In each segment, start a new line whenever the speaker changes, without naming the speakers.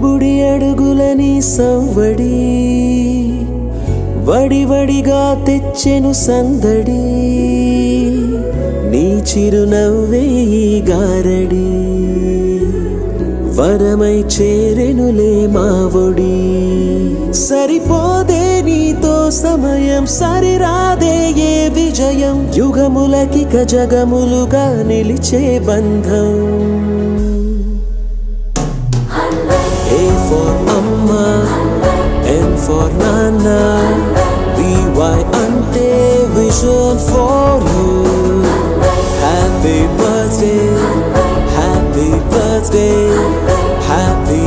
బుడి అడుగులని సవ్వడి వడివడిగా తెచ్చెను సందడి నీ చిరునవ్వే ఈ గారడి వరమై చేరెనులే మా ఒడి సరిపోదే నీతో సమయం సరిరాదే ఏ విజయం యుగములకిక జగములుగా నిలిచే బంధం A for Amma, N for Nana, VY ante vision for you. Happy birthday, happy birthday, happy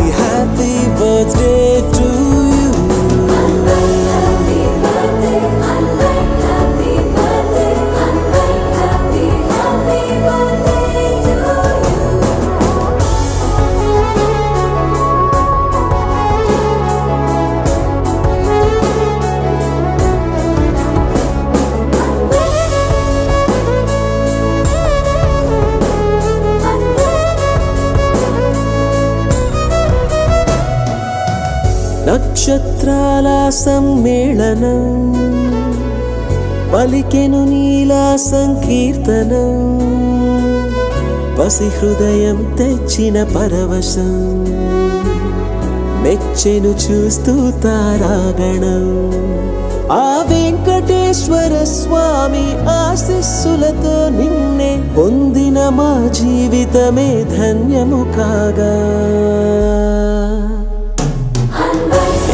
birthday to you.
Happy birthday, happy birthday, happy birthday to you.
నక్షత్రాల సమ్మేళనం పలికెను నీలా సంకీర్తనం పసి హృదయం తెచ్చిన పరవశం మెచ్చెను చూస్తూ తారాగణం ఆ వెంకటేశ్వర స్వామి ఆశీస్సులతో నిన్నే పొందిన మా జీవితమే ధన్యము కాగా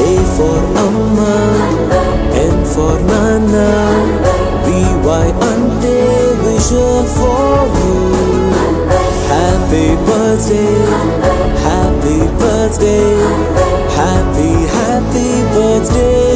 A for Amma, N for Nana, VY ante vision for you. Happy birthday, happy birthday, happy birthday